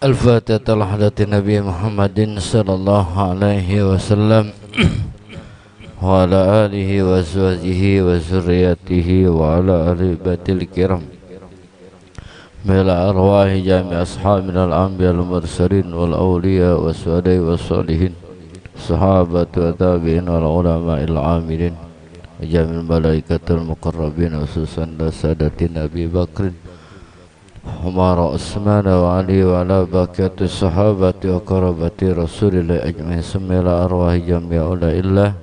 الفاتحة لحضرة النبي محمد صلى الله عليه وسلم وعلى آله وأزواجه وذريته وعلى آل بيت الكرام من أرواح جميع أصحابنا الأنبياء المرسلين والأولياء والشهداء والصالحين الصحابة والتابعين والعلماء العاملين وجميع الملائكة المقربين خصوصا سادتنا أبي بكر عمر عثمان وعلي وعلى بقية الصحابة وقرابة رسول الله أجمعين ثم إلى أرواح جميع أولياء الله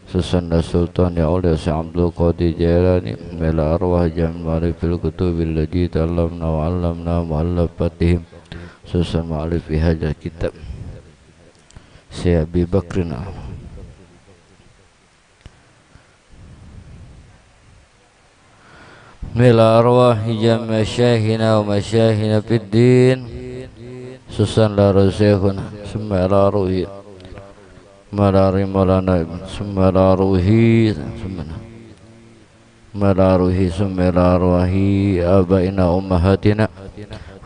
خصوصا سلطان يا أولياء سيد عبد القادر جيلاني إلى أرواح جميع معرف الكتب التي تعلمنا وعلمنا مؤلفاتهم خصوصا معرف هذا الكتاب سيد أبي بكر إلى أرواح جميع مشايخنا ومشايخنا في الدين خصوصا لا رسيخنا ثم إلى روح ملاري مولانا ثم إلى روحي ثم إلى روحي ثم إلى أرواح آبائنا وأمهاتنا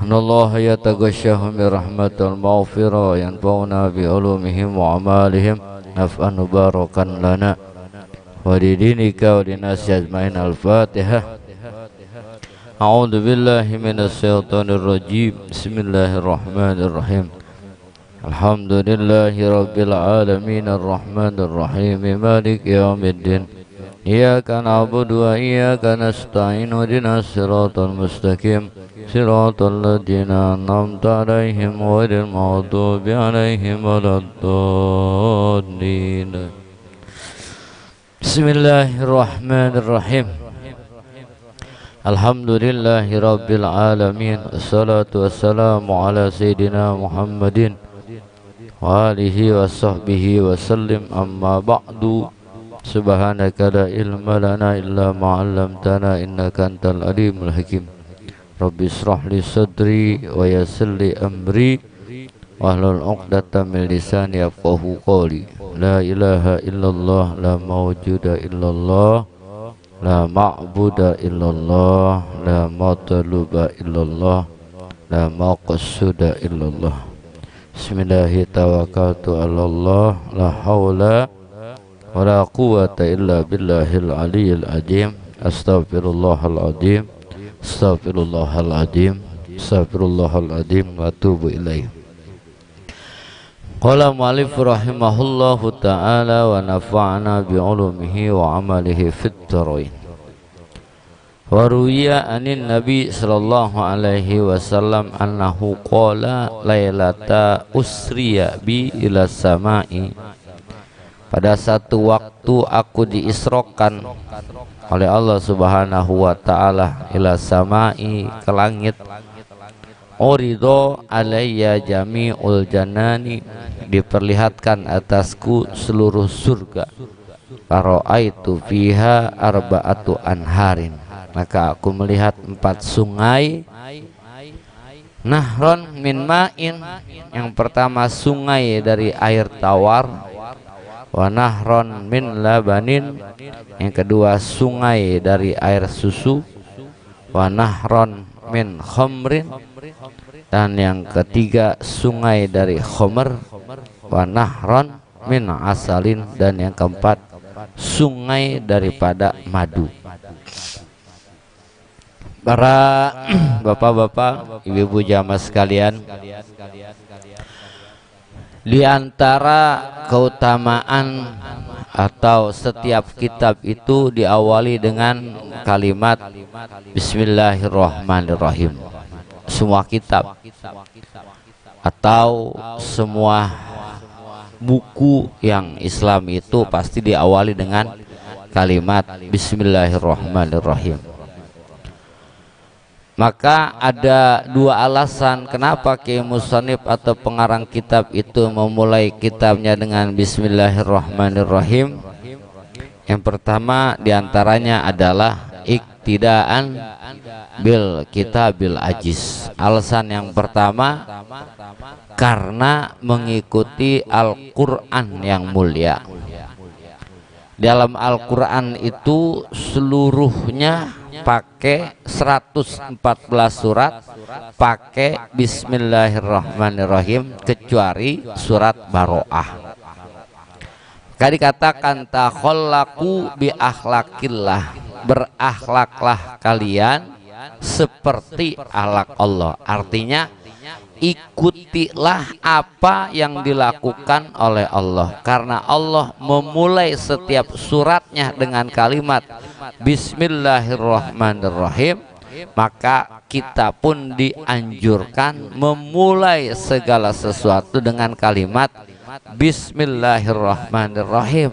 أن الله يتغشاهم برحمة المغفرة وينفعنا بعلومهم وأعمالهم نفعا مباركا لنا ولدينك وللناس أجمعين. الفاتحة. أعوذ بالله من الشيطان الرجيم. بسم الله الرحمن الرحيم. الحمد لله رب العالمين الرحمن الرحيم مالك يوم الدين إياك نعبد وإياك نستعين اهدنا الصراط المستقيم صراط الذين أنعمت عليهم غير المغضوب عليهم ولا الضالين. بسم الله الرحمن الرحيم. Alhamdulillahi Rabbil Alamin. Assalatu wassalamu ala Sayyidina Muhammadin wa alihi wa sahbihi wa sallim. Amma ba'du. Subhanaka la ilma lana illa ma'allamtana innaka antal alimul hakim. Rabbi israh li sadri wa yassir li amri wahlul 'uqdatam min lisani yafqahu qawli. La ilaha illallah, la mawjuda illallah, la ma'buda illallah, la matluba illallah, la maqsuda illallah. Bismillahi tawakkaltu ala Allah, la hawla wa la quwwata illa billahil aliyyil azim. Astaghfirullahal azim, astaghfirullahal azim, astaghfirullahal azim wa atubu ilaih. Qala mu'allif rahimahullahu ta'ala wa nafa'ana bi'ulumihi wa amalihi fit dharain. Wa ruwiya anin nabi sallallahu alaihi wasallam annahu qala lailata usriya bi ila samai. Pada satu waktu aku diisrokan oleh Allah subhanahu wa ta'ala ila samai, ke langit. Urido alayya jami'ul janani, diperlihatkan atasku seluruh surga. Qara'aitu fiha arba'atu anharin, maka aku melihat 4 sungai. Nahron min ma'in, yang pertama sungai dari air tawar. Wa nahron min labanin, yang kedua sungai dari air susu. Wa nahron min khamrin, dan yang ketiga sungai dari khomer. Wa nahron min asalin, dan yang keempat sungai daripada madu. Para bapak-bapak, ibu-ibu jamaah sekalian, di antara keutamaan atau setiap kitab itu diawali dengan kalimat Bismillahirrahmanirrahim. Semua kitab atau semua buku yang Islam itu pasti diawali dengan kalimat Bismillahirrahmanirrahim. Maka ada 2 alasan kenapa Kiai Musannif atau pengarang kitab itu memulai kitabnya dengan Bismillahirrahmanirrahim. Yang pertama diantaranya adalah iktidaan bil kitabil ajiz. Alasan yang pertama karena mengikuti Al-Quran yang mulia. Dalam Al-Quran itu seluruhnya pakai 114 surat pakai Bismillahirrahmanirrahim kecuali surat Baroah. Maka dikatakan takhallaku bi akhlakillah, berakhlaklah kalian seperti akhlak Allah. Artinya ikutilah apa yang dilakukan oleh Allah, karena Allah memulai setiap suratnya dengan kalimat Bismillahirrahmanirrahim. Maka kita pun dianjurkan memulai segala sesuatu dengan kalimat Bismillahirrahmanirrahim.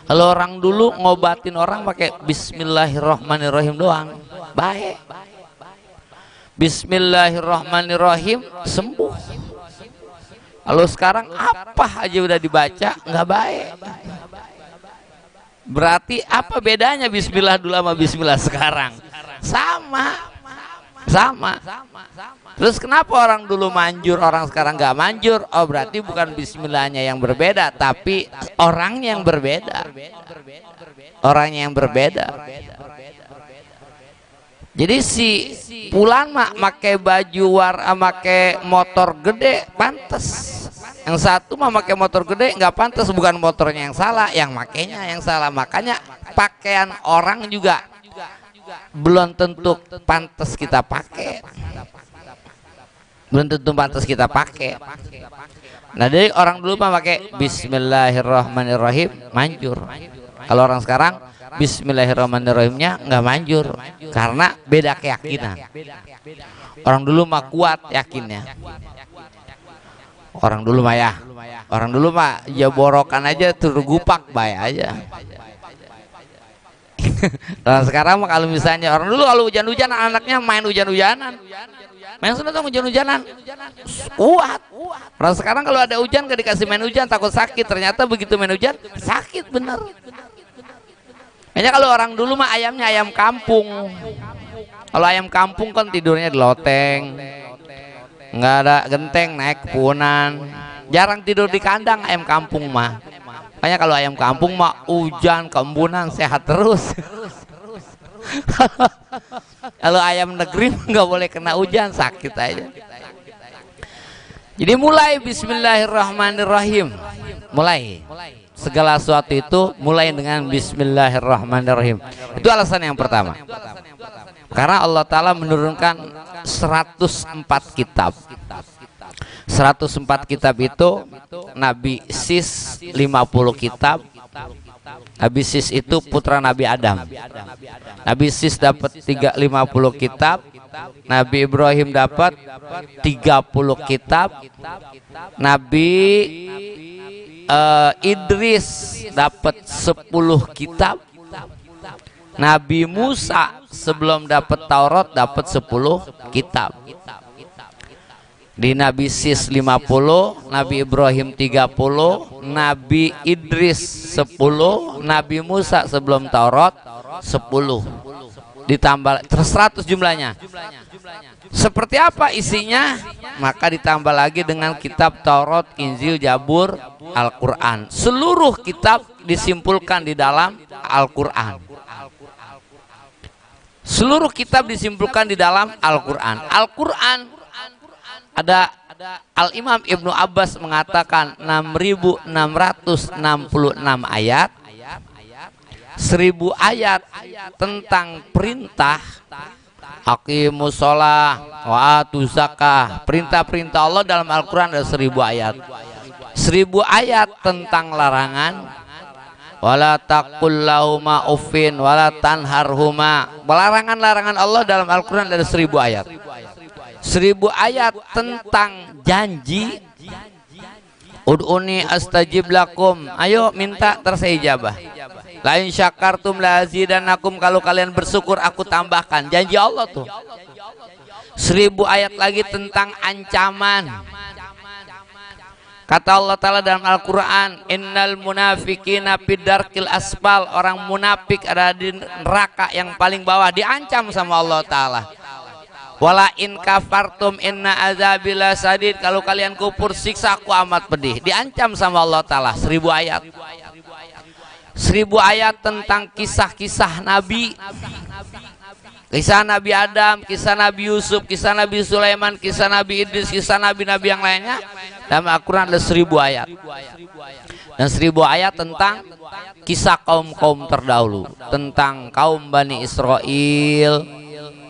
Kalau orang dulu ngobatin orang pakai Bismillahirrahmanirrahim doang, baik. Bismillahirrahmanirrahim sembuh. Kalau sekarang apa aja udah dibaca nggak baik. Berarti apa bedanya Bismillah dulu sama Bismillah sekarang? Sama. Terus kenapa orang dulu manjur, orang sekarang nggak manjur? Oh, berarti bukan Bismillahnya yang berbeda, tapi orangnya yang berbeda. Orangnya yang berbeda. Jadi si Pulan mak pakai baju pakai motor gede pantas. Yang satu mah pakai motor gede nggak pantas, bukan motornya yang salah, yang makainya yang salah. Makanya pakaian orang juga belum tentu pantas kita pakai. Belum tentu pantas kita pakai. Nah, jadi orang dulu mah pakai Bismillahirrahmanirrahim manjur. Kalau orang sekarang Bismillahirrahmanirrahimnya nggak manjur karena beda keyakinan. Orang dulu mah kuat yakinnya. Orang dulu mah ya borokan aja tergupak baik aja. Orang sekarang mah kalau misalnya orang dulu kalau hujan-hujan anaknya main hujan-hujanan. Main sunat dong hujan-hujanan. Kuat. Orang sekarang kalau ada hujan gak dikasih main hujan takut sakit. Ternyata begitu main hujan sakit bener. Hanya kalau orang dulu mah ayamnya ayam kampung. Kalau ayam kampung kan tidurnya di loteng. Nggak ada genteng, naik punan. Jarang tidur di kandang ayam kampung mah. Makanya kalau ayam kampung mah hujan kembunan sehat terus. Kalau ayam negeri nggak boleh kena hujan sakit aja. Jadi mulai Bismillahirrahmanirrahim. Mulai segala sesuatu itu mulai dengan Bismillahirrahmanirrahim. Itu alasan yang pertama. Karena Allah Ta'ala menurunkan 104 kitab. 104 kitab itu Nabi Sis 50 kitab. Nabi Sis itu putra Nabi Adam. Nabi Sis dapat 50 kitab. Nabi Ibrahim dapat 30 kitab. Nabi Idris dapat 10 kitab. Nabi Musa sebelum dapat Taurat dapat 10 kitab. Di Nabi Sis 50, Nabi Ibrahim 30, Nabi Idris 10, Nabi Musa sebelum Taurat 10. Ditambah 100 jumlahnya. Seperti apa isinya? Maka ditambah lagi dengan kitab Taurat, Injil, Zabur, Al-Quran. Seluruh kitab disimpulkan di dalam Al-Quran. Seluruh kitab disimpulkan di dalam Al-Quran. Al-Quran ada Al-Imam Ibnu Abbas mengatakan 6.666 ayat. 1.000 ayat tentang perintah Aqimus sholah wa atuz zakah. Perintah-perintah Allah dalam Al-Quran ada 1.000 ayat. 1.000 ayat tentang larangan. Wala taqul lahuma uffin wala tanharhuma. Larangan-larangan Allah dalam Al-Quran ada 1.000 ayat. 1.000 ayat tentang janji. Ud'uni astajib lakum. Ayo minta terseijabah. La in syakartum la azidannakum. Kalau kalian bersyukur aku tambahkan. Janji Allah tuh. 1.000 ayat lagi tentang ancaman. Kata Allah Ta'ala dalam Al-Quran, innal munafiqina fid-darkil asfal. Orang munafik ada di neraka yang paling bawah, diancam sama Allah Ta'ala. Wala in kafartum inna azabila sadid. Kalau kalian kufur siksa aku amat pedih. Diancam sama Allah Ta'ala. 1.000 ayat. 1.000 ayat tentang kisah-kisah Nabi. Kisah Nabi Adam, kisah Nabi Yusuf, kisah Nabi Sulaiman, kisah Nabi Idris, kisah nabi-nabi yang lainnya. Dalam Al-Quran ada 1000 ayat. Dan 1000 ayat tentang kisah kaum-kaum terdahulu. Tentang kaum Bani Israel,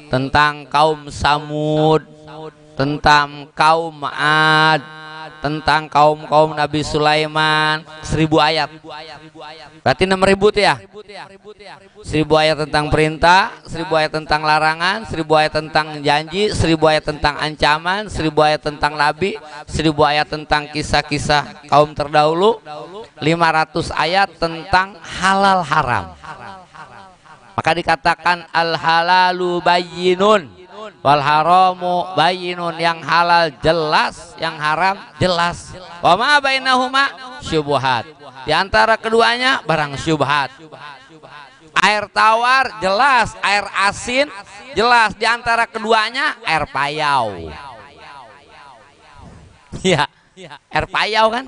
tentang kaum Samud, tentang kaum Ad, tentang kaum-kaum Nabi Sulaiman. 1000 ayat. Berarti 6000 tuh ya. 1000 ayat tentang perintah, 1000 ayat tentang larangan, 1000 ayat tentang janji, 1000 ayat tentang ancaman, 1000 ayat tentang nabi, 1000 ayat tentang kisah-kisah kaum terdahulu, 500 ayat tentang halal haram. Maka dikatakan al halalu bayyinun wal haramu bayyinun, yang halal jelas, yang haram jelas. Wa ma bainahuma syubhat, di antara keduanya barang syubhat. Air tawar jelas, air asin jelas, di antara keduanya air payau. Ya, air payau kan?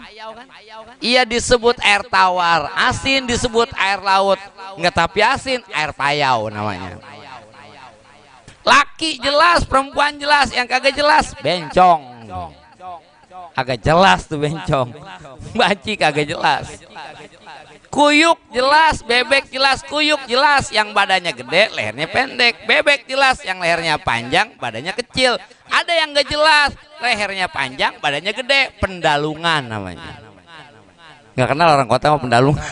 Iya disebut air tawar, asin disebut air laut. Enggak tapi asin, air payau namanya. Laki jelas, perempuan jelas, yang kagak jelas bencong. Agak jelas tuh bencong. Baci kagak jelas. Kuyuk jelas, bebek jelas, kuyuk jelas, yang badannya gede, lehernya pendek. Bebek jelas, yang lehernya panjang, badannya kecil. Ada yang gak jelas, lehernya panjang, badannya gede, pendalungan namanya. Gak kenal orang kota mau pendalungan.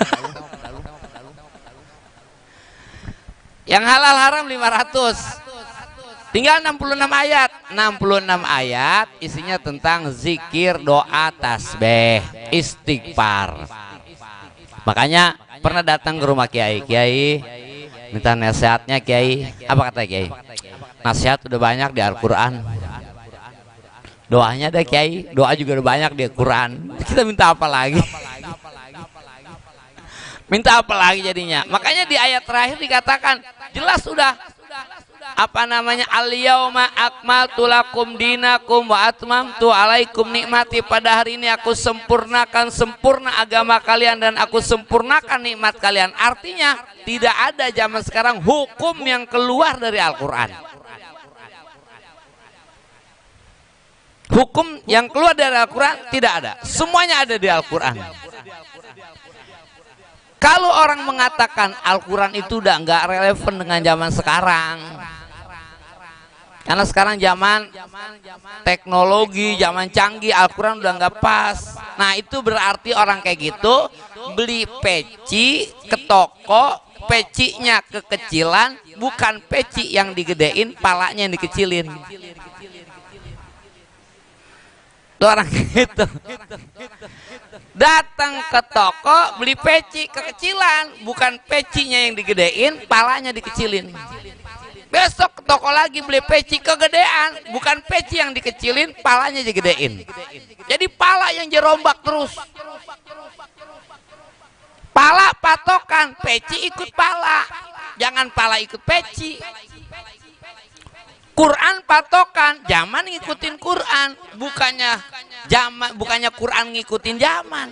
Yang halal haram 500. Tinggal 66 ayat. 66 ayat isinya tentang zikir, doa, tasbih, istighfar. Makanya pernah datang ke rumah kiai, kiai minta nasihatnya. Kiai, apa kata kiai? Nasihat udah banyak di Al-Quran, doanya ada kiai, doa juga udah banyak di Al-Quran. Kita minta apa lagi? Minta apa lagi jadinya? Makanya di ayat terakhir dikatakan jelas sudah, apa namanya, al-yauma akmaltu lakum dinakum wa atmamtu alaikum nikmati, pada hari ini aku sempurnakan sempurna agama kalian dan aku sempurnakan nikmat kalian. Artinya tidak ada zaman sekarang hukum yang keluar dari Al-Quran. Hukum yang keluar dari Al-Quran tidak ada, semuanya ada di Al-Quran. Kalau orang mengatakan Al-Quran itu udah nggak relevan dengan zaman sekarang, karena sekarang zaman teknologi, zaman canggih, Al-Quran udah nggak pas. Nah itu berarti orang kayak gitu beli peci ke toko, pecinya kekecilan, bukan peci yang digedein, palanya yang dikecilin. Itu orang gitu. Datang ke toko beli peci kekecilan, bukan pecinya yang digedein, palanya dikecilin. Besok ke toko lagi beli peci kegedean, bukan peci yang dikecilin, palanya digedein. Jadi pala yang jerombak terus. Pala patokan, peci ikut pala, jangan pala ikut peci. Quran patokan, zaman ngikutin Quran, bukannya Quran ngikutin zaman.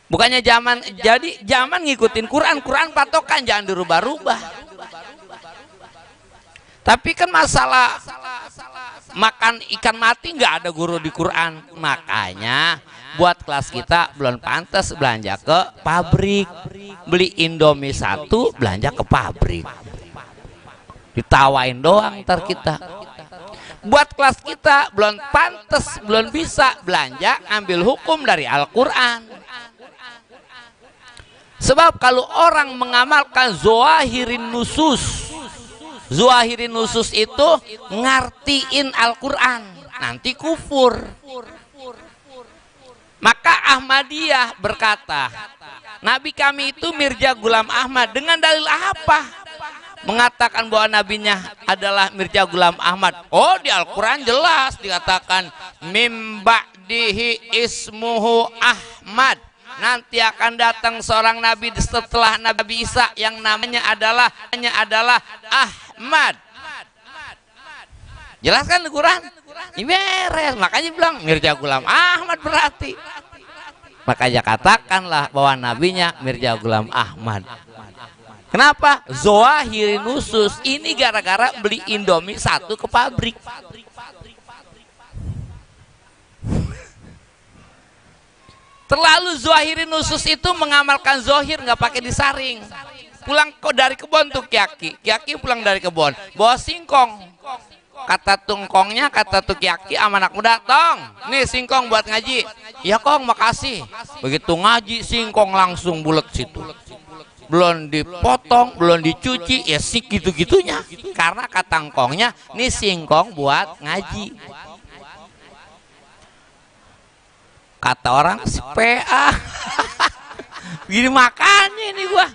Bukannya zaman, jadi zaman ngikutin Quran, Quran patokan, jangan dirubah-rubah. Tapi kan masalah makan ikan mati nggak ada guru di Quran. Makanya buat kelas kita belum pantas belanja ke pabrik. Beli Indomie 1 belanja ke pabrik, ditawain doang ntar kita. Buat kelas kita belum pantas, belum bisa belanja ambil hukum dari Al-Quran. Sebab kalau orang mengamalkan zahirin nusus, zahirin nusus itu ngartiin Al-Quran, nanti kufur. Maka Ahmadiyah berkata, Nabi kami itu Mirza Ghulam Ahmad. Dengan dalil apa mengatakan bahwa nabinya adalah Mirza Ghulam Ahmad? Oh, di Al-Quran jelas dikatakan mim ba'dihi ismuhu Ahmad. Nanti akan datang seorang nabi setelah Nabi Isa yang namanya adalah Ahmad. Jelas kan Al-Quran? Ini beres. Makanya bilang Mirza Ghulam Ahmad berarti. Makanya katakanlah bahwa nabinya Mirza Ghulam Ahmad. Kenapa? Zoahirin nusus. Ini gara-gara beli Indomie 1 ke pabrik. Terlalu zoahirin nusus itu mengamalkan zohir, nggak pakai disaring. Pulang dari kebun tuh Kiaki pulang dari kebun, bawa singkong. Kata tungkongnya, kata tuh Kiaki sama anak muda, tong, nih singkong buat ngaji. Ya kong, makasih. Begitu ngaji, singkong langsung bulat situ. Belum dipotong, belum dicuci, ya sih gitu-gitunya. Karena kata tungkongnya, nih singkong buat ngaji. Kata orang si PA. Gini makannya ini gua.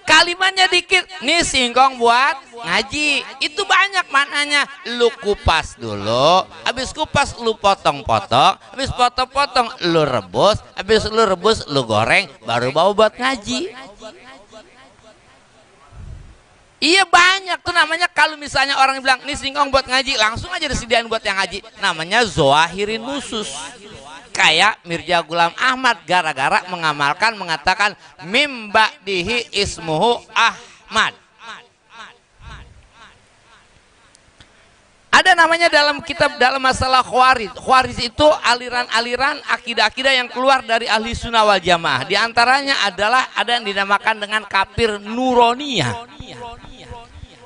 Kalimatnya dikit, nih singkong buat ngaji. Itu banyak maknanya. Lu kupas dulu, habis kupas lu potong-potong, habis potong-potong lu rebus, habis lu rebus lu goreng, baru bawa buat ngaji. Iya banyak tuh namanya. Kalau misalnya orang bilang nih singkong buat ngaji, langsung aja disediain buat yang ngaji. Namanya zoahirin nusus. Kayak Mirja Ghulam Ahmad gara-gara mengamalkan, mengatakan mimba dihi ismuhu Ahmad. Ada namanya dalam kitab dalam masalah Khawarij. Khawarij itu aliran-aliran akidah-akidah yang keluar dari ahli sunnah wal jamaah. Di antaranya adalah ada yang dinamakan dengan kafir nuroniyah.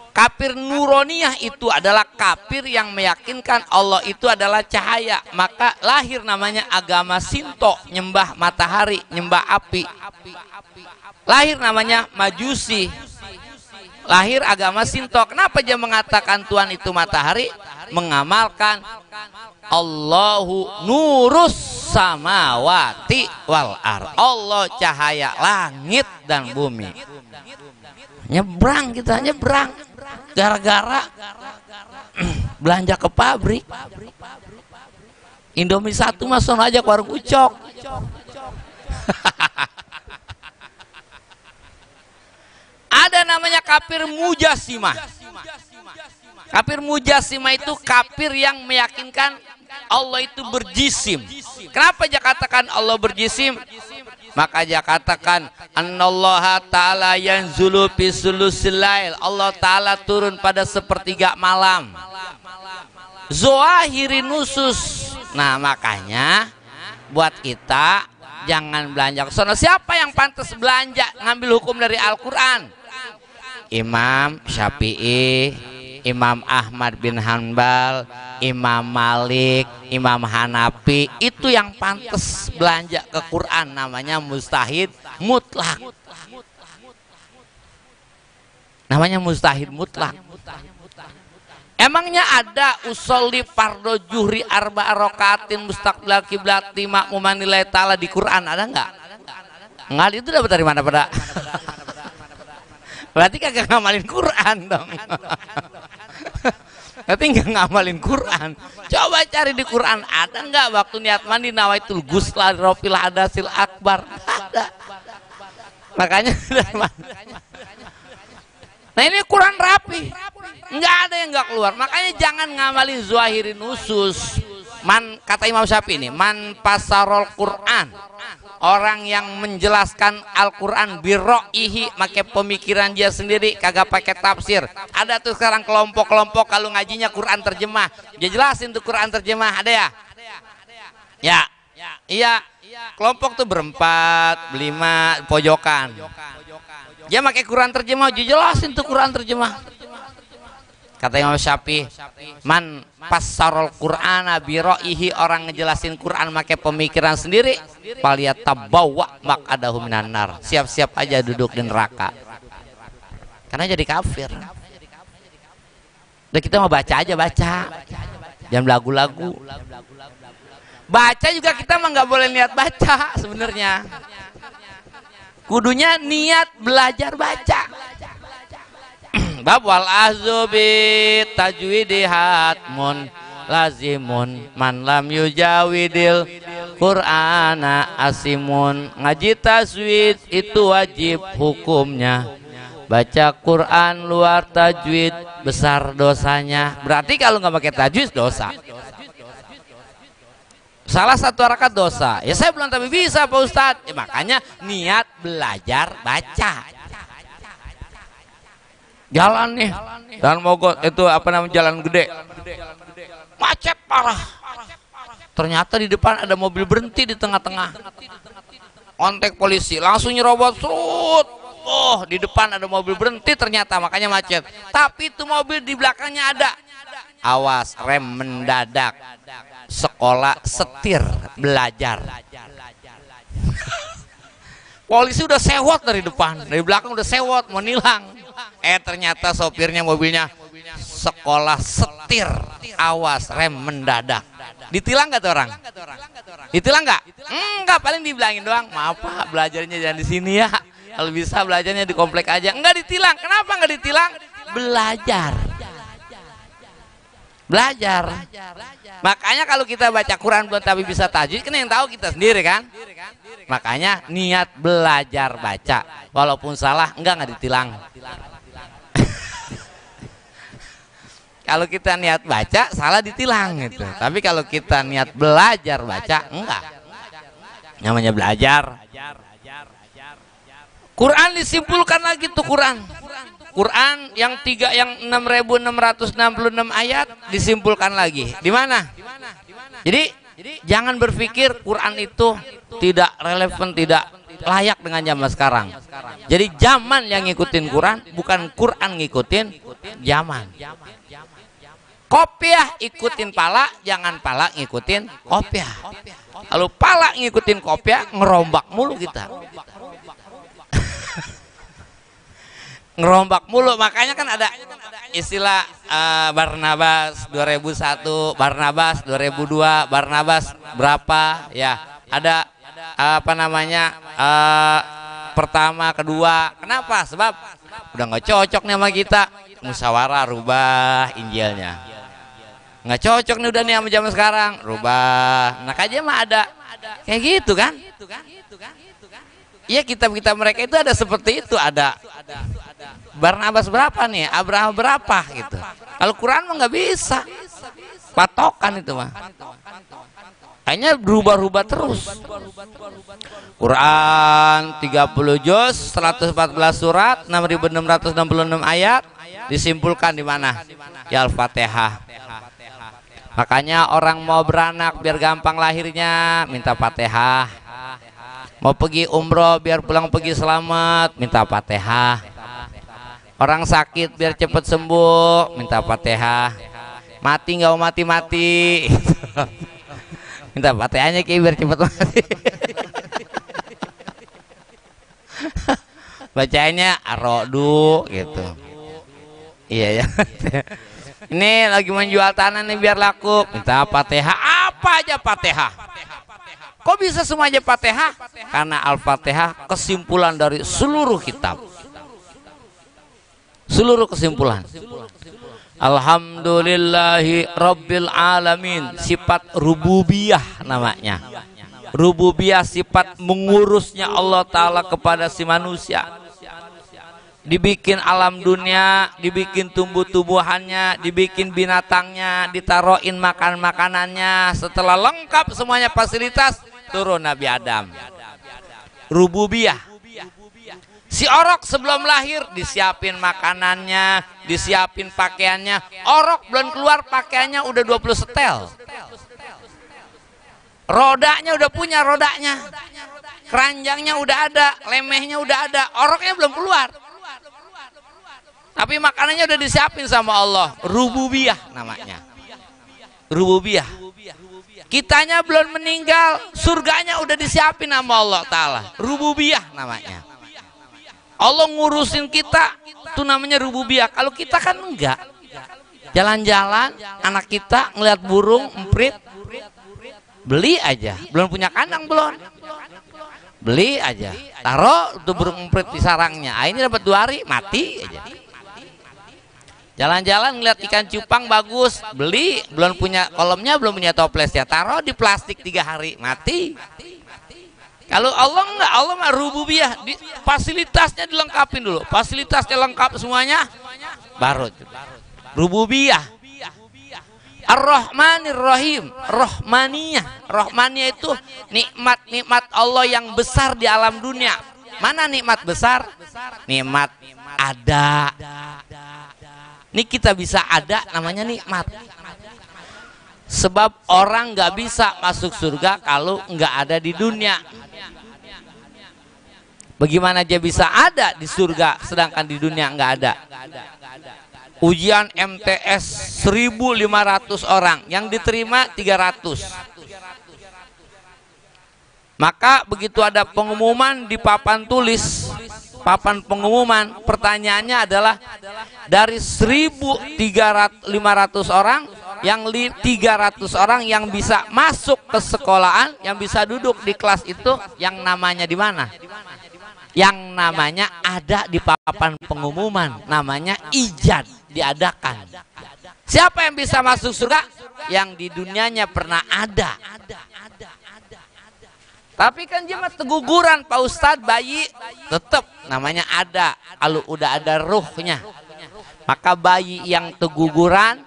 Kafir nuroniyah itu adalah kafir yang meyakinkan Allah itu adalah cahaya. Maka lahir namanya agama Sinto, nyembah matahari, nyembah api. Lahir namanya Majusi. Lahir agama Sinto. Kenapa dia mengatakan Tuhan itu matahari? Mengamalkan Allahu nurus samawati wal ar. Allah cahaya langit dan bumi. Nyebrang kita, nyebrang. Gara-gara belanja ke pabrik. Indomie 1 masuk aja ke warung Ucok. Ada namanya kafir mujassimah. Kafir mujassimah itu kafir yang meyakinkan Allah itu berjisim. Kenapa dia katakan Allah berjisim? Maka dia katakan annallaha ta'ala yanzulu fi sulusil lail. Allah ta'ala turun pada sepertiga malam. Zoahiri nusus. Nah makanya buat kita jangan belanja ke sono. Siapa yang pantas belanja ngambil hukum dari Al-Quran? Imam Syafi'i, Imam Ahmad bin Hanbal, Imam Malik, Imam Hanafi. Itu yang pantas belanja ke Quran. Namanya mustahid mutlak. Namanya mustahid mutlak. Emangnya ada usolli fardo juhri arba'a rokaatin mustaqbilal kiblati makmuman nilai ta'ala di Quran? Ada nggak? Nggak, itu dapat dari mana pada? Berarti kagak ngamalin Quran dong. Berarti nggak ngamalin Quran. Coba cari di Quran, ada nggak waktu niat mandi nawaitul ghusla rofil hadasil akbar? Ada. Makanya nah ini Quran rapi, nggak ada yang nggak keluar. Makanya jangan ngamalin zahirin nusus. Man, kata Imam Syafi'i ini, man pasarol Quran, orang yang menjelaskan Al-Quran birro'ihi, pakai pemikiran dia sendiri, kagak pakai tafsir. Ada tuh sekarang kelompok-kelompok kalau ngajinya Quran terjemah, dia jelasin tuh Quran terjemah, ada ya? Ya, iya. Kelompok tuh berempat, berlima, pojokan. Dia pakai Quran terjemah, dia jelasin tuh Quran terjemah. Kata Imam Syafi'i, man pasarol Qur'ana biro'ihi, orang ngejelasin Quran pakai pemikiran sendiri, falyatabawwa maq'adahu minan nar, siap-siap aja duduk di neraka. Karena jadi kafir. Udah kita mau baca aja, baca. Jangan lagu-lagu. Baca juga kita mah nggak boleh niat baca sebenarnya. Kudunya niat belajar baca. Bab wal azubi tajwidi hatmun lazimun man lam yujawidil Qur'ana asimun. Ngaji tajwid itu wajib hukumnya. Baca Quran luar tajwid besar dosanya. Berarti kalau nggak pakai tajwid dosa. Salah satu rakaat dosa. Ya saya belum tapi bisa Pak Ustadz. Ya, makanya niat belajar baca. jalan nih, Jalan Mogot itu apa namanya, jalan gede, macet parah. Ternyata di depan ada mobil berhenti di tengah-tengah. Kontak polisi, langsung nyerobot, serut. Oh, di depan ada mobil berhenti ternyata, makanya macet. Tapi itu mobil di belakangnya ada. Awas, rem mendadak. Sekolah setir belajar. Polisi udah sewot dari depan, dari belakang udah sewot mau nilang. Ternyata sopirnya mobilnya sekolah setir, awas rem mendadak. Ditilang nggak tuh orang? Ditilang nggak? Enggak, paling dibilangin doang, maaf Pak, belajarnya jangan di sini ya. Kalau bisa belajarnya di komplek aja. Enggak ditilang. Kenapa nggak ditilang? Belajar. Belajar. Makanya kalau kita baca Quran belum tapi bisa tajwid, kan yang tahu kita sendiri kan? Makanya niat belajar baca, walaupun salah enggak ditilang. Kalau kita niat baca salah ditilang gitu. Tapi kalau kita niat belajar baca enggak. Namanya belajar. Quran disimpulkan lagi tuh Quran. Quran yang 6.666 ayat disimpulkan lagi. Di mana? Jadi jangan berpikir Quran itu tidak relevan, tidak layak dengan zaman sekarang. Jadi zaman yang ngikutin Quran, bukan Quran ngikutin zaman. Kopiah ikutin pala, jangan pala ngikutin kopiah. Kalau pala ngikutin kopiah, ngerombak mulu kita. Ngerombak mulu, makanya kan ada istilah Barnabas 2001, Barnabas 2002, Barnabas berapa ya, ada apa namanya pertama, kedua. Kenapa? Sebab udah nggak cocok nih sama kita, musyawarah rubah Injilnya. Nggak cocok nih udah nih sama zaman sekarang, rubah. Nah aja mah ada kayak gitu kan. Iya, kitab-kitab mereka itu ada seperti itu, ada Barnabas berapa nih, Abraham berapa gitu. Kalau Quran mah nggak bisa, patokan itu mah. Kayaknya berubah-ubah terus. Quran 30 juz, 114 surat, 6.666 ayat, disimpulkan di mana? Ya Al-Fatihah. Makanya orang mau beranak biar gampang lahirnya, minta Fatihah. Mau pergi umroh biar pulang pergi selamat, minta Fatihah. Orang sakit biar cepat sembuh, minta Fatihah. Mati nggak mau mati-mati, minta Fatihahnya biar cepat mati. Bacanya Ar-Ra'du gitu. Iya ya. Ini lagi menjual tanah nih biar laku, minta Fatihah. Apa aja Fatihah. Kok bisa semuanya Fatihah? Karena Al-Fatihah kesimpulan dari seluruh kitab. Seluruh kesimpulan. Alhamdulillahi Rabbil Alamin. Sifat rububiyah namanya. Rububiyah sifat mengurusnya Allah Ta'ala kepada si manusia. Dibikin alam dunia, dibikin tumbuh-tumbuhannya, dibikin binatangnya, ditaruhin makanannya. Setelah lengkap semuanya fasilitas, turun Nabi Adam. Rububiyah. Si orok sebelum lahir disiapin makanannya, disiapin pakaiannya. Orok belum keluar pakaiannya udah 20 setel. Rodanya udah punya rodanya. Keranjangnya udah ada, lemehnya udah ada, oroknya belum keluar. Tapi makanannya udah disiapin sama Allah. Rububiyah namanya. Rububiyah. Kitanya belum meninggal, surganya udah disiapin sama Allah Ta'ala. Rububiyah namanya. Allah ngurusin kita, itu namanya rububiyah. Kalau kita kan enggak. Jalan-jalan, anak kita ngeliat burung, emprit, beli aja. Belum punya kandang belum. Beli aja. Taruh tuh burung emprit di sarangnya. Ini dapat 2 hari, mati aja. Jalan-jalan ngeliat ikan cupang bagus, beli, belum punya kolamnya, belum punya toplesnya, taruh di plastik 3 hari, mati. Kalau Allah enggak, Allah mah rububiyah, fasilitasnya dilengkapin dulu, fasilitasnya lengkap semuanya, baru rububiyah. Ar-Rahmanir Rahim, Rahmaniyah. Rahmaniyah itu nikmat-nikmat Allah yang besar di alam dunia. Mana nikmat besar? Nikmat ada. Ini kita bisa ada, namanya nikmat. Sebab orang nggak bisa masuk surga kalau nggak ada di dunia. Bagaimana dia bisa ada di surga sedangkan di dunia nggak ada? Ujian MTS 1.500 orang, yang diterima 300. Maka begitu ada pengumuman di papan tulis, papan pengumuman, pertanyaannya adalah dari 1.500 orang, yang 300 orang yang bisa masuk ke sekolahan, yang bisa duduk di kelas itu, yang namanya di mana? Yang namanya ada di papan pengumuman, namanya ijad, diadakan. Siapa yang bisa masuk surga? Yang di dunianya pernah ada. Tapi kan jemaah teguguran Pak Ustadz, bayi tetap namanya ada, kalau udah ada ruhnya. Maka bayi yang teguguran,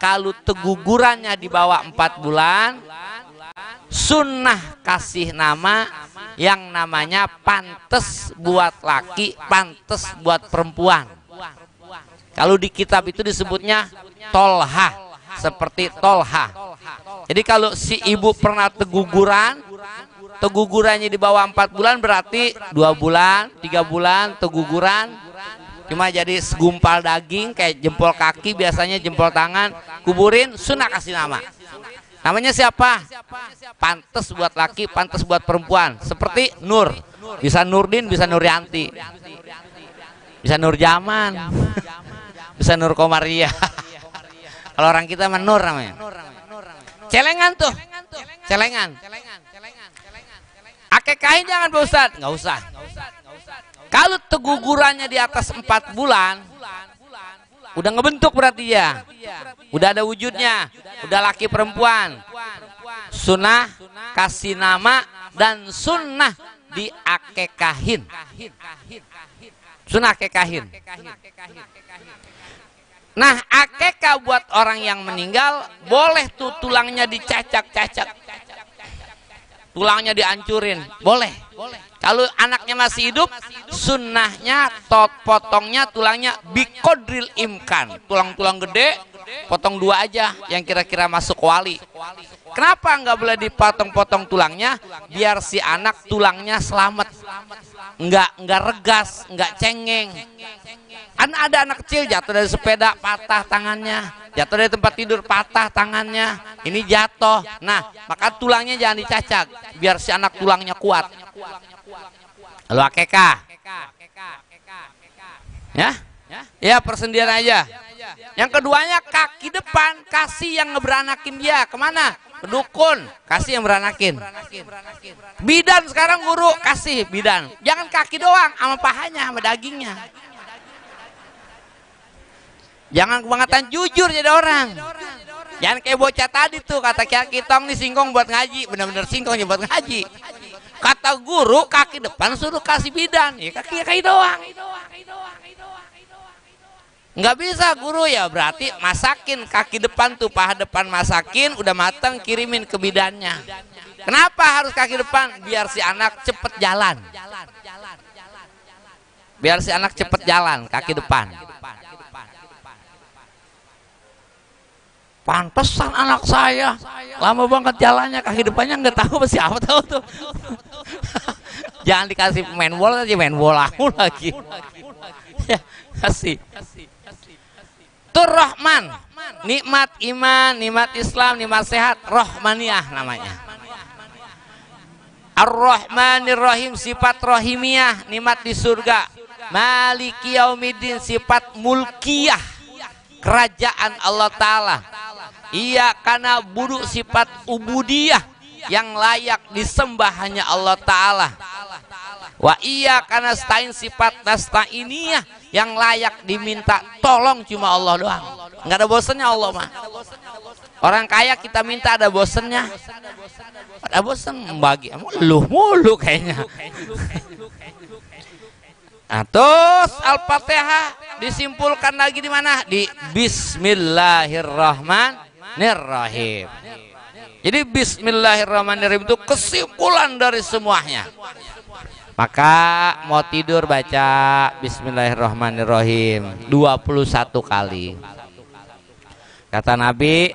kalau tegugurannya di bawah 4 bulan, sunnah kasih nama yang namanya pantes buat laki, pantes buat perempuan. Kalau di kitab itu disebutnya tolha, seperti tolha. Jadi kalau si ibu pernah teguguran, tegugurannya di bawah 4 bulan berarti 2 bulan, 3 bulan teguguran, cuma jadi segumpal daging kayak jempol kaki, biasanya jempol tangan, kuburin, sunnah kasih nama. Namanya siapa? Pantes buat laki, pantes buat perempuan. Seperti Nur, bisa Nurdin, bisa Nuryanti, bisa Nur Jaman, bisa Nur Komaria. Kalau orang kita mah Nur namanya. Celengan tuh, celengan. Akekahin jangan Pak Ustadz, nggak usah. Kalau tegugurannya di atas 4 bulan, udah ngebentuk berarti ya, udah ada wujudnya, udah laki perempuan. Sunnah kasih nama dan sunnah diakekahin. Sunnah akekahin. Nah, akekah buat orang yang meninggal boleh tuh tulangnya dicacak-cacak, tulangnya dihancurin, boleh. Kalau anaknya masih hidup, sunnahnya potongnya tulangnya bikodril imkan, tulang-tulang gede, potong 2 aja yang kira-kira masuk wali. Kenapa nggak boleh dipotong-potong tulangnya? Biar si anak tulangnya selamat, nggak regas, nggak cengeng. Kan ada anak kecil jatuh dari sepeda, patah tangannya, jatuh dari tempat tidur, patah tangannya, ini jatuh. Nah, maka tulangnya jangan dicacak, biar si anak tulangnya kuat. Lalu akekah, ya persendian aja. Yang keduanya kaki depan, kasih yang ngeberanakin dia. Kemana? Ke dukun, kasih yang beranakin. Bidan sekarang guru, kasih bidan. Jangan kaki doang, sama pahanya, sama dagingnya. Jangan kebangetan jujur jadi orang. Jangan kayak bocah tadi tuh, kata Kiai Tong nih singkong buat ngaji, bener-bener singkongnya buat ngaji. Kata guru kaki depan suruh kasih bidan, ya kaki doang. Nggak bisa guru, ya berarti masakin kaki depan tuh, paha depan masakin, udah matang kirimin ke bidannya. Kenapa harus kaki depan? Biar si anak cepet jalan. Biar si anak cepet jalan, kaki depan. Pantesan anak saya lama banget jalannya, kaki depannya nggak tahu siapa tahu tuh. Jangan dikasih main bola aja, main bola lagi. Ya, kasih. Tur Rahman, nikmat iman, nikmat Islam, nikmat sehat, Rahmaniyah namanya. Ar-Rahmanir Rahim, sifat rahimiyah, nikmat di surga. Maliki Yaumiddin, sifat mulkiyah, kerajaan Allah Ta'ala. Iya, karena budu, sifat ubudiyah, yang layak disembah hanya Allah Ta'ala. Wa iya karena stain, sifat nasta'iniyah, yang layak diminta tolong cuma Allah doang. Nggak ada bosannya Allah mah. Orang kaya kita minta ada bosannya. Ada bosan membagi, lu mulu kayaknya. Nah, terus Al-Fatihah disimpulkan lagi di mana? Di Bismillahirrahmanirrahim. Jadi bismillahirrahmanirrahim itu kesimpulan dari semuanya. Maka mau tidur baca bismillahirrahmanirrahim 21 kali. Kata Nabi,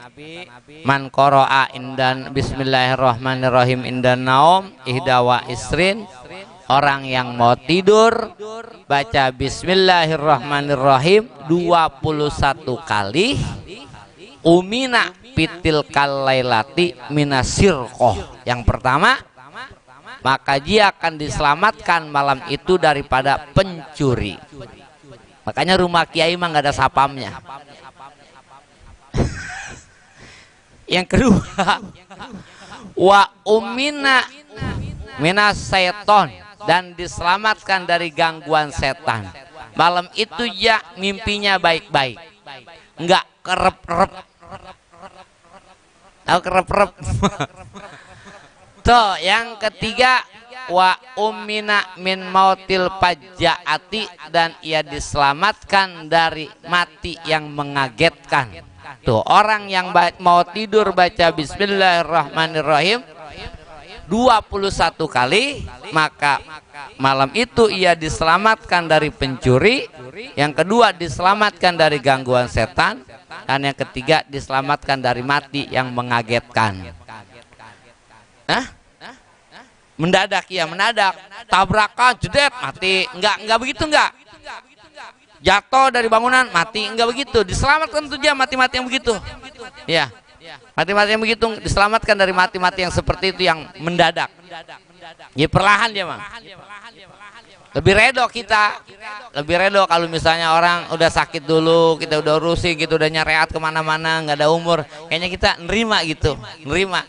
man qara'a indan bismillahirrahmanirrahim indan naum ihdawa isrin, orang yang mau tidur baca bismillahirrahmanirrahim 21 kali, umina pitil kalailati minasirqoh. Yang pertama, maka dia akan diselamatkan malam itu daripada pencuri. Makanya rumah kiai mah nggak ada sapamnya. Yang kedua, wa umina minas seton, dan diselamatkan dari gangguan setan. Malam itu ya mimpinya baik-baik, enggak kerep-rep. Kerep-rep. Tuh, yang ketiga, wa umina min mautil pajaati, dan ia diselamatkan dari mati yang mengagetkan. Tuh, orang yang mau tidur baca bismillahirrahmanirrahim 21 kali, maka malam itu ia diselamatkan dari pencuri. Yang kedua, diselamatkan dari gangguan setan. Dan yang ketiga, diselamatkan dari mati yang mengagetkan. Mendadak, ya mendadak, tabrakan jedet mati, enggak begitu, enggak jatuh dari bangunan mati, enggak begitu. Diselamatkan tuh dia mati-mati yang begitu, ya mati-mati yang begitu diselamatkan dari mati-mati yang seperti itu, yang mendadak. Ya perlahan dia mah. Lebih redo kita, lebih redo kalau misalnya orang udah sakit dulu, kita udah urusin gitu, udah nyareat kemana-mana, nggak ada umur, kayaknya kita nerima gitu, nerima.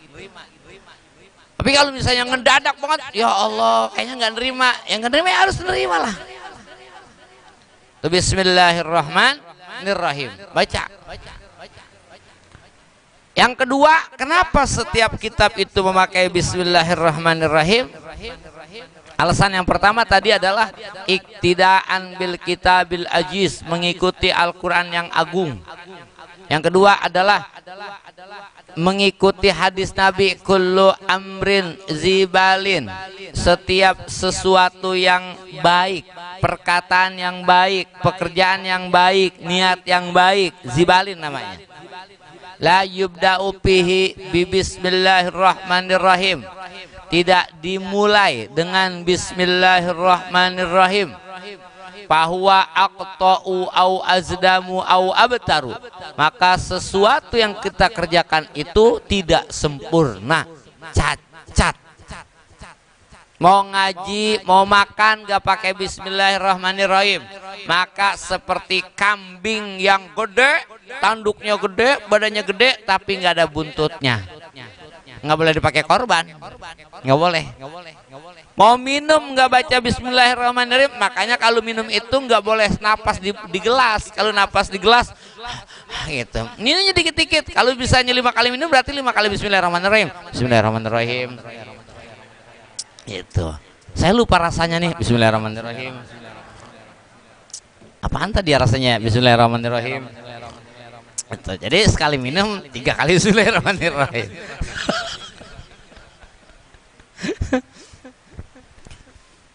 Tapi kalau misalnya ngedadak banget, ya Allah, kayaknya nggak nerima. Yang nggak nerima ya harus nerima lah. Bismillahirrahmanirrahim, baca. Yang kedua, kenapa setiap kitab itu memakai bismillahirrahmanirrahim? Alasan yang pertama tadi adalah iktidaan bil kitabil ajiz, mengikuti Al-Quran yang agung. Yang kedua adalah mengikuti hadis Nabi, kullu amrin zibalin, setiap sesuatu yang baik, perkataan yang baik, pekerjaan yang baik, niat yang baik, zibalin namanya. La yubda'u bihi bi bismillahirrahmanirrahim, tidak dimulai dengan bismillahirrahmanirrahim. Bahwa aqta'u au azdamu au abtaru, maka sesuatu yang kita kerjakan itu tidak sempurna, cacat. Mau ngaji, mau makan gak pakai bismillahirrahmanirrahim, maka seperti kambing yang gede, tanduknya gede, badannya gede, tapi nggak ada buntutnya. Nggak boleh dipakai korban, nggak boleh. Mau minum nggak baca bismillahirrahmanirrahim, makanya kalau minum itu nggak boleh napas di gelas. Kalau napas di gelas gitu, minumnya dikit-dikit. Kalau bisanya 5 kali minum, berarti 5 kali bismillahirrahmanirrahim. Bismillahirrahmanirrahim gitu. Saya lupa rasanya nih, bismillahirrahmanirrahim. Apaan tadi rasanya bismillahirrahmanirrahim? Gitu. Jadi sekali minum 3 kali bismillahirrahmanirrahim.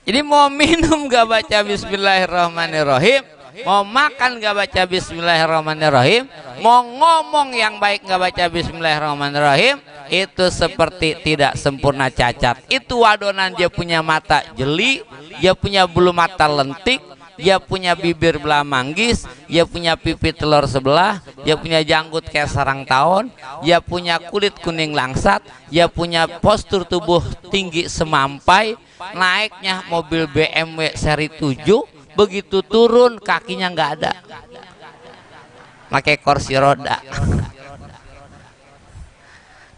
Jadi mau minum gak baca bismillahirrahmanirrahim, mau makan gak baca bismillahirrahmanirrahim, mau ngomong yang baik gak baca bismillahirrahmanirrahim, itu seperti tidak sempurna, cacat. Itu wadonan dia punya mata jeli, dia punya bulu mata lentik, dia punya bibir belah manggis, dia punya pipi telur sebelah, dia punya janggut kayak sarang tawon, dia punya kulit kuning langsat, dia punya postur tubuh tinggi semampai, naiknya mobil BMW seri 7, begitu turun kakinya nggak ada, pakai kursi roda.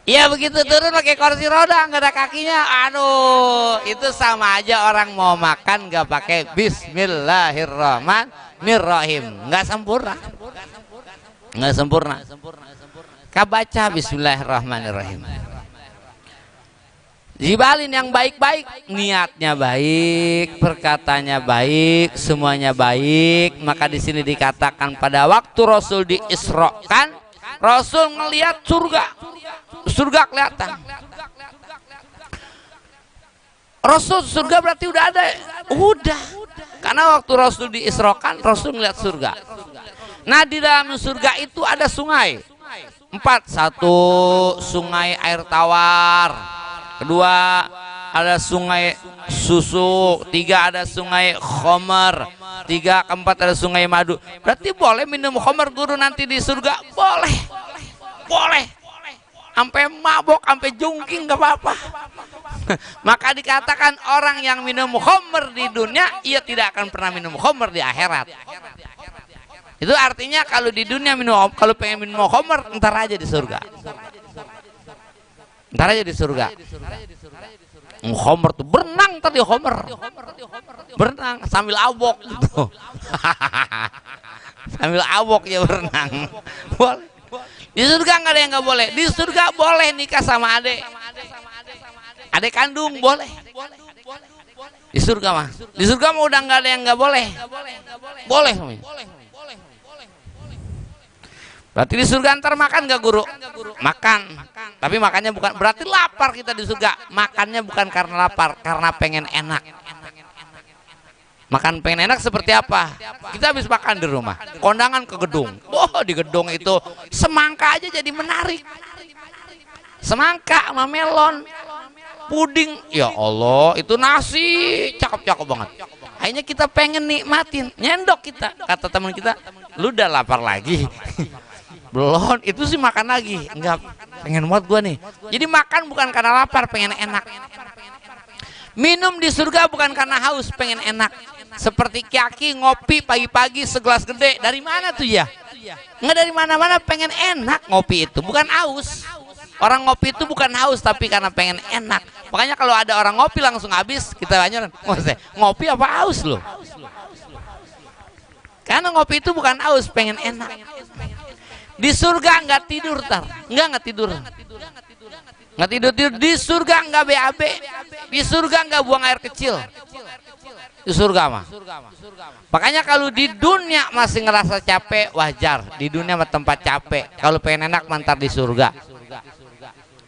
Iya, begitu turun pakai kursi roda, nggak ada kakinya. Aduh, itu sama aja orang mau makan nggak pakai bismillahirrahmanirrahim, nggak sempurna, nggak sempurna. Kabaca bismillahirrahmanirrahim. Zibalin yang baik-baik, niatnya baik, perkataannya baik, semuanya baik. Maka di sini dikatakan pada waktu Rasul diisrokan, Rasul ngelihat surga kelihatan. Rasul surga berarti udah ada, udah. Karena waktu Rasul diisrokan, Rasul ngelihat surga. Nah di dalam surga itu ada sungai. 4, 1 sungai air tawar, 2 ada sungai susu, 3 ada sungai khomer, 3, 4 ada sungai madu. Berarti boleh minum khomer guru nanti di surga? Boleh, boleh. Sampai mabok, sampai jungking nggak apa-apa. Maka dikatakan orang yang minum khomer di dunia, ia tidak akan pernah minum khomer di akhirat. Itu artinya kalau di dunia kalau pengen minum khomer, ntar aja di surga. Ntar aja di surga. Khomer tuh berenang tadi khomer. Berenang sambil abok gitu. Sambil abok ya berenang. Boleh. Di surga nggak ada yang nggak boleh. Di surga boleh nikah sama adik. Adik kandung boleh. Di surga mah. Di surga mah udah nggak ada yang nggak boleh. Boleh. Berarti di surga ntar makan gak guru? Makan. Tapi makannya bukan berarti lapar kita di surga. Makannya bukan karena lapar, karena pengen enak. Makan pengen enak seperti apa? Kita habis makan di rumah, kondangan ke gedung. Oh di gedung itu semangka aja jadi menarik. Semangka sama melon, puding. Ya Allah itu nasi cakep-cakep banget. Akhirnya kita pengen nikmatin, nyendok kita. Kata teman kita, lu udah lapar lagi? Belum, itu sih makan lagi. Enggak, pengen muat gua nih. Jadi makan bukan karena lapar, pengen enak. Minum di surga bukan karena haus, pengen enak. Seperti Kyaki ngopi pagi-pagi segelas gede. Dari mana tuh ya? Enggak dari mana-mana, pengen enak ngopi itu, bukan haus. Orang ngopi itu bukan haus, tapi karena pengen enak. Makanya kalau ada orang ngopi langsung habis, kita tanya, ngopi apa haus loh? Karena ngopi itu bukan haus, pengen enak. Di surga nggak tidur nggak tidur, nggak tidur. Di surga nggak BAB, di surga nggak buang air kecil. Di surga mah. Makanya kalau di dunia masih ngerasa capek, wajar. Di dunia mah tempat capek. Kalau pengen enak mantar di surga.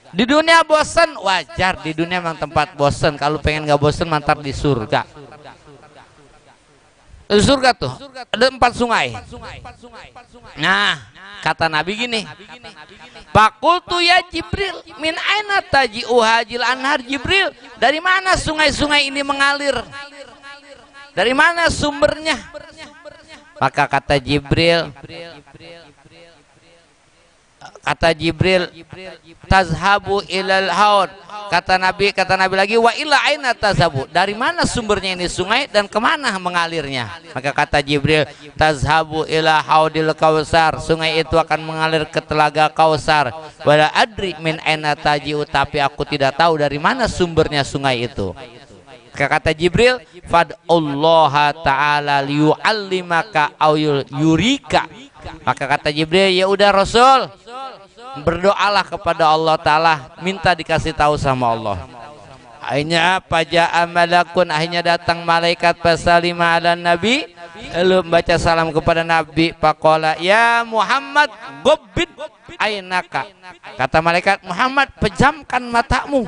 Di dunia bosen, wajar. Di dunia memang tempat bosen. Kalau pengen nggak bosen mantar di surga. Di surga tuh ada 4 sungai. Nah, kata Nabi gini, Fakultu ya Jibril, min aina taji'u hajil anhar. Jibril, dari mana sungai-sungai ini mengalir? Dari mana sumbernya? Maka kata Jibril, tazhabu ilal haud. Kata Nabi lagi, wa ila aina tazhabu. Dari mana sumbernya ini sungai dan kemana mengalirnya? Maka kata Jibril, tazhabu ila haudil kausar. Sungai itu akan mengalir ke telaga Kausar. Wala adri min aina taji'u, tapi aku tidak tahu dari mana sumbernya sungai itu. Kata Jibril, fad'ullaha ta'ala liyu'allimaka aw yurika. Maka kata Jibril, ya udah Rasul, berdoalah kepada Allah Ta'ala, minta dikasih tahu sama Allah. Akhirnya paja'a malakun, akhirnya datang malaikat pasalima ala Nabi, lalu membaca salam kepada Nabi. Faqala ya Muhammad gobbid ainaka. Kata malaikat, Muhammad pejamkan matamu.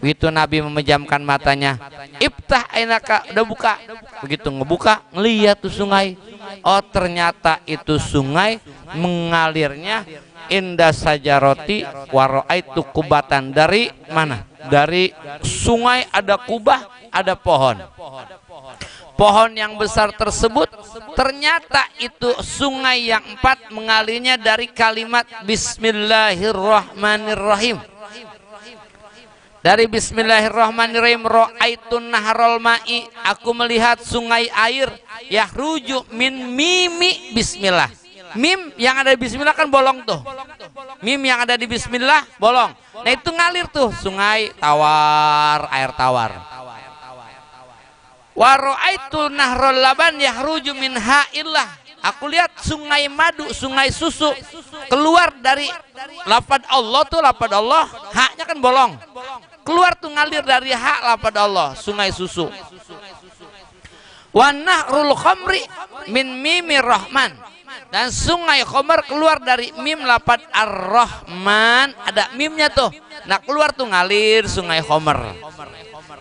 Begitu Nabi memejamkan matanya, iftah ainaka, udah buka. Begitu ngebuka, ngelihat tuh sungai. Oh ternyata itu sungai mengalirnya indah sajaroti waro'aitu kubatan. Dari mana? Dari sungai ada kubah, ada pohon. Pohon yang besar tersebut ternyata itu sungai yang 4 mengalirnya dari kalimat Bismillahirrahmanirrahim. Dari Bismillahirrahmanirrahim, ra'aitun nahrul ma'i, aku melihat sungai air, yahruju min mimi bismillah. Mim yang ada di bismillah kan bolong tuh. Mim yang ada di bismillah bolong. Nah itu ngalir tuh sungai tawar, air tawar. Wa ra'aitu nahrul laban yahruju min ha'illah. Aku lihat sungai madu, sungai susu keluar dari lafad Allah tuh, lafad Allah, haknya kan bolong. Keluar tuh ngalir dari hak lafad Allah, sungai susu. Wa nahrul khamri min mimir rahman. Dan sungai Khomer keluar dari mim lapad Ar-Rahman, ada mimnya tuh. Nah keluar tuh ngalir sungai Khomer.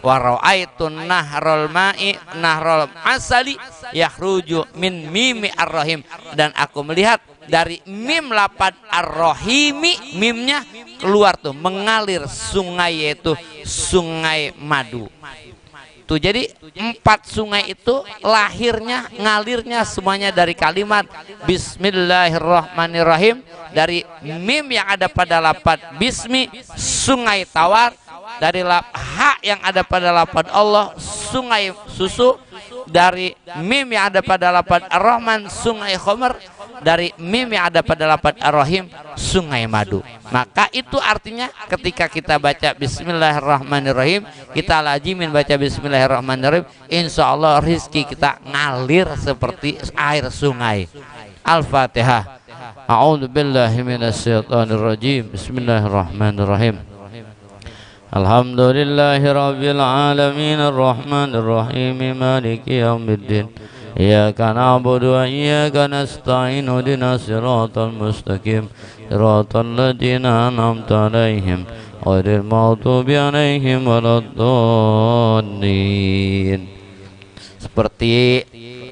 Wa ra'aitun nahrul ma'i nahrul asali yakhruju min mimi ar-rahim, dan aku melihat dari mim lapad ar-rahimi, mimnya keluar tuh mengalir sungai, yaitu sungai madu. Tuh jadi 4 sungai itu lahirnya, ngalirnya semuanya dari kalimat Bismillahirrahmanirrahim, dari mim yang ada pada lapad bismi, sungai tawar, dari ha yang ada pada lapad Allah, sungai susu, dari mim yang ada pada lapad ar-Rahman, sungai Khomer, dari mim yang ada pada lapad ar-Rahim, sungai madu. Maka itu artinya ketika kita baca Bismillahirrahmanirrahim, kita lazimin baca Bismillahirrahmanirrahim, insya Allah rizki kita ngalir seperti air sungai. Al-Fatihah. A'udzu billahi minasyaitonir rajim. Bismillahirrahmanirrahim. Alhamdulillahi rabbil alamin arrahmanir rahim maliki yaumiddin. Iyyaka na'budu wa iyyaka nasta'in ihdinas siratal mustaqim siratal ladzina an'amta 'alaihim ghairil maghdubi 'alaihim waladdallin. Seperti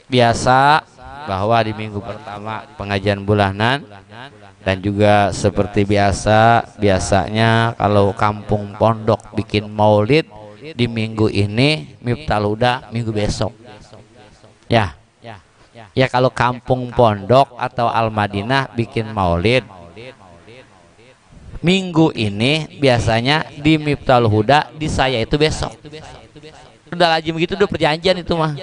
biasa bahwa di minggu pertama pengajian bulanan, dan juga seperti biasanya kalau kampung pondok bikin maulid di minggu ini, Miftahul Huda minggu besok. Ya kalau kampung pondok atau Al-Madinah bikin maulid minggu ini, biasanya di Miftahul Huda di saya itu besok. Udah lagi begitu, udah perjanjian itu mah.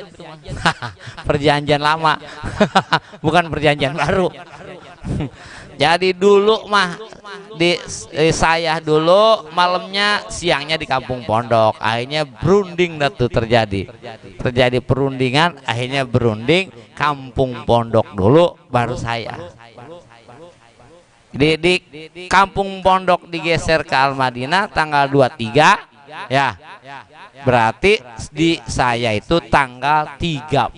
Perjanjian lama. Bukan perjanjian baru. Jadi dulu mah di saya dulu malamnya, siangnya di kampung pondok. Akhirnya berunding tuh terjadi perundingan, akhirnya berunding kampung pondok dulu baru saya. Di kampung pondok digeser ke Al-Madinah tanggal 23 ya. Berarti di saya itu tanggal 30.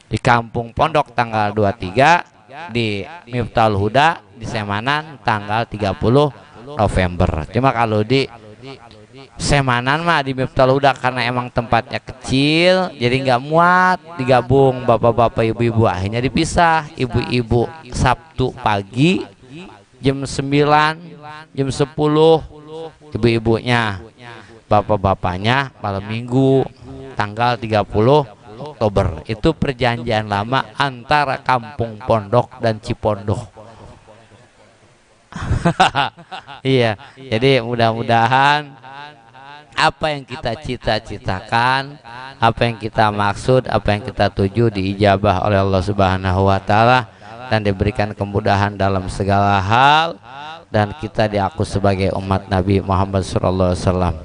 Di kampung pondok tanggal 23, di Miftahul Huda di Semanan tanggal 30 November. Cuma kalau di Semanan mah di Miftahul Huda karena emang tempatnya kecil, jadi nggak muat digabung bapak-bapak ibu-ibu, akhirnya dipisah. Ibu-ibu Sabtu pagi jam 9 jam 10 ibu-ibunya, bapak-bapaknya malam minggu tanggal 30 Oktober. Itu perjanjian lama antara kampung pondok dan Cipondok. Iya, jadi mudah-mudahan apa yang kita cita-citakan, apa yang kita maksud, apa yang kita tuju diijabah oleh Allah Subhanahu wa taala, dan diberikan kemudahan dalam segala hal, dan kita diaku sebagai umat Nabi Muhammad sallallahu alaihi wasallam.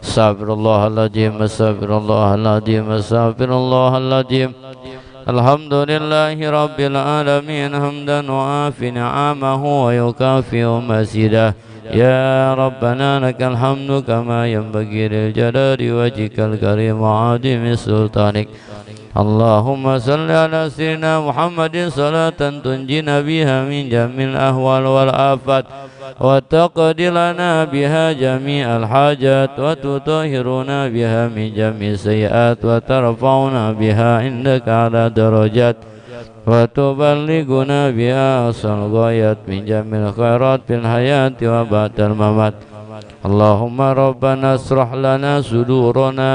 Astaghfirullahaladzim, astaghfirullahaladzim, astaghfirullahaladzim. Alhamdulillahi rabbil alamin, hamdan wa afi ni'amahu wa yukafi'u masidah. Ya Rabbana lakal hamdu kama yanbaghi lil jalali wajhikal karim wa 'azimi sultanik. Allahumma salli ala sayyidina Muhammadin salatan tunjina biha min jamil ahwal wal afat, wa taqdi lana biha jami'al hajat, wa tutahhiruna biha min jami'is sayyi'at, wa tarfa'una biha indaka ala darajat, wa tuballighuna biha asal ghayat min jamil khairat fil hayati wa ba'dal mamat. Allahumma rabbana asrah lana sudurana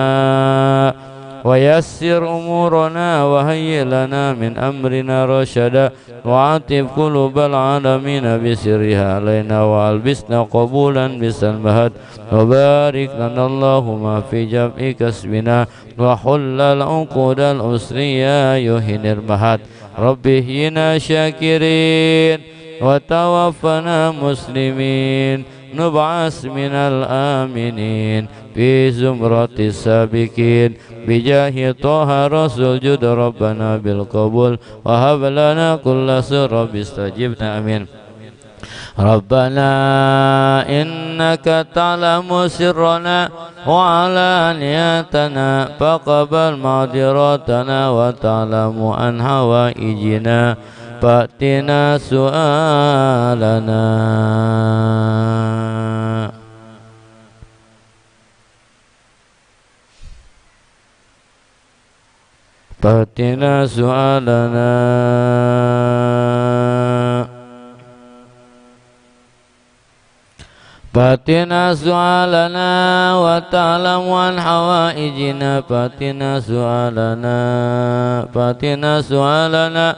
wa yassir umurana wa hayyi lana min amrina rasyada, wa atib qulubal alamin bisirriha alaina wa albisna qabulan bisalmahat, wa barik lana Allahumma fi jam'i kasbina wa hullal uqudal usriya yuhinir mahat. Rabbi hina syakirin wa tawaffana muslimin, nub'as minal aminin fi zumratis sabiqin bijahi Taha Rasul jud Rabbana bil qabul wa hab lana kulla sirra bistajibna amin. Rabbana innaka ta'lamu sirrana وعلانيتنا فقبل معذرتنا وتعلم عن حوائجنا فأتنا سؤالنا فأتنا سؤالنا فأتنا سؤالنا وتعلم عن حوائجنا فأتنا سؤالنا فأتنا سؤالنا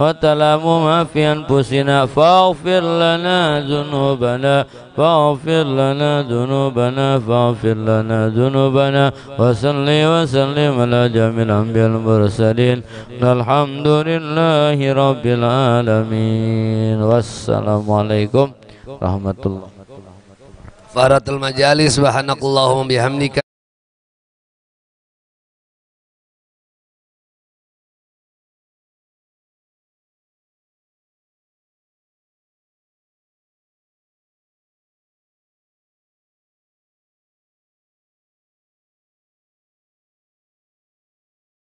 وتعلم ما في أنفسنا فاغفر لنا ذنوبنا فاغفر لنا ذنوبنا فاغفر لنا ذنوبنا وصل وسلم على جميع الأنبياء المرسلين الحمد لله رب العالمين والسلام عليكم ورحمة الله. Faratul majalis subhanakallahumma bihamdika